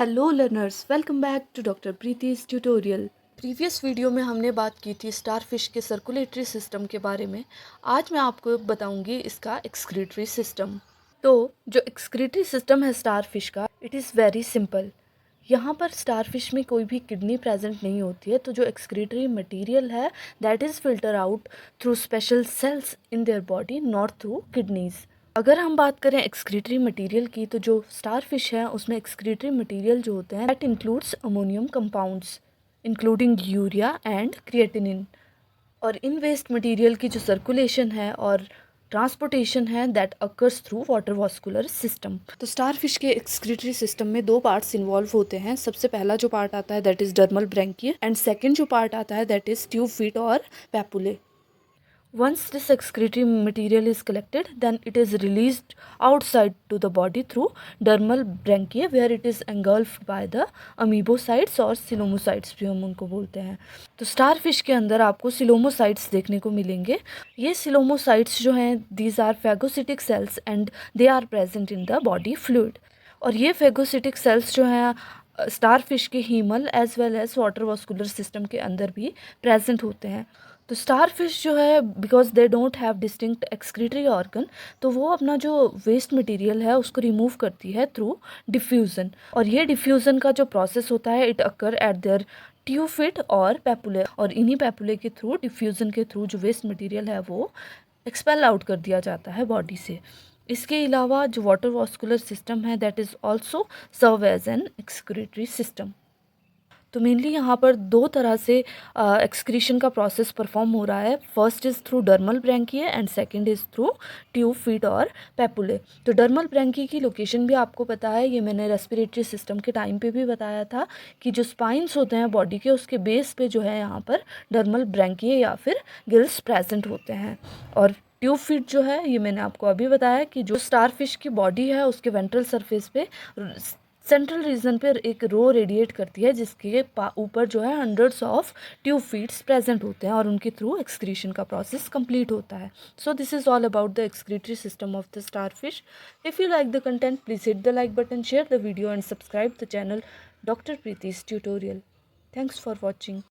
Hello learners, welcome back to doctor Preeti's tutorial. Previous video में हमने बात की थी स्टारफिश के सर्कुलेटरी सिस्टम के बारे में। आज मैं आपको बताऊंगी इसका एक्सक्रीटरी सिस्टम। तो जो एक्सक्रीटरी सिस्टम है स्टारफिश का, इट इज़ वेरी सिंपल। यहाँ पर स्टारफिश में कोई भी किडनी प्रेजेंट नहीं होती है, तो जो एक्सक्रीटरी मटेरियल है that is filter out through special cells in their body, not through kidneys. अगर हम बात करें एक्सक्रीटरी मटेरियल की, तो जो स्टारफिश है उसमें एक्सक्रीटरी मटेरियल जो होते हैं that includes ammonium compounds including urea and creatinine. और इन वेस्ट मटेरियल की जो सर्कुलेशन है और ट्रांसपोर्टेशन है that occurs through water vascular system. तो स्टारफिश के एक्सक्रीटरी सिस्टम में दो पार्ट्स इन्वॉल्व होते हैं। सबसे पहला जो पार्ट आता है that is dermal branchia and second जो पार्ट आता है दैट इज ट्यूब फीट और पैपुले। Once this excretory material is collected, then it is released outside to the body through dermal branchia, where it is engulfed by the amoebocytes और सिलोमोसाइट्स भी हम उनको बोलते हैं। तो स्टारफिश के अंदर आपको सिलोमोसाइट्स देखने को मिलेंगे। ये सिलोमोसाइट्स जो हैं these are phagocytic cells and they are present in the body fluid. और ये फेगोसिटिक सेल्स जो हैं स्टारफिश के haemal as well as water vascular system के अंदर भी प्रेजेंट होते हैं। तो स्टारफिश जो है because they don't have distinct excretory organ, तो वो अपना जो वेस्ट मटेरियल है उसको रिमूव करती है थ्रू डिफ्यूज़न। और ये डिफ्यूज़न का जो प्रोसेस होता है इट अकर एट देयर ट्यूफिट और पैपुले, और इन्हीं पैपुले के थ्रू डिफ्यूज़न के थ्रू जो वेस्ट मटेरियल है वो एक्सपेल आउट कर दिया जाता है बॉडी से। इसके अलावा जो वाटर वास्कुलर सिस्टम है that is also serve as an excretory system. तो मेनली यहाँ पर दो तरह से एक्सक्रीशन का प्रोसेस परफॉर्म हो रहा है। First is through dermal branchia and second is through tube feet और पैपुले। तो डर्मल ब्रैंकी की लोकेशन भी आपको पता है, ये मैंने रेस्पिरेटरी सिस्टम के टाइम पे भी बताया था कि जो स्पाइंस होते हैं बॉडी के उसके बेस पे जो है यहाँ पर डर्मल ब्रैंकिया या फिर गिल्स प्रेजेंट होते हैं। और ट्यूब फीट जो है ये मैंने आपको अभी बताया कि जो स्टारफिश की बॉडी है उसके वेंट्रल सरफेस पे सेंट्रल रीजन पर एक रो रेडिएट करती है जिसके ऊपर जो है hundreds of tube feets present होते हैं और उनके थ्रू एक्सक्रीशन का प्रोसेस कंप्लीट होता है। So this is all about the excretory system of the starfish. If you like the content please hit the like button, share the video and subscribe the channel doctor Preeti's tutorial. Thanks for watching.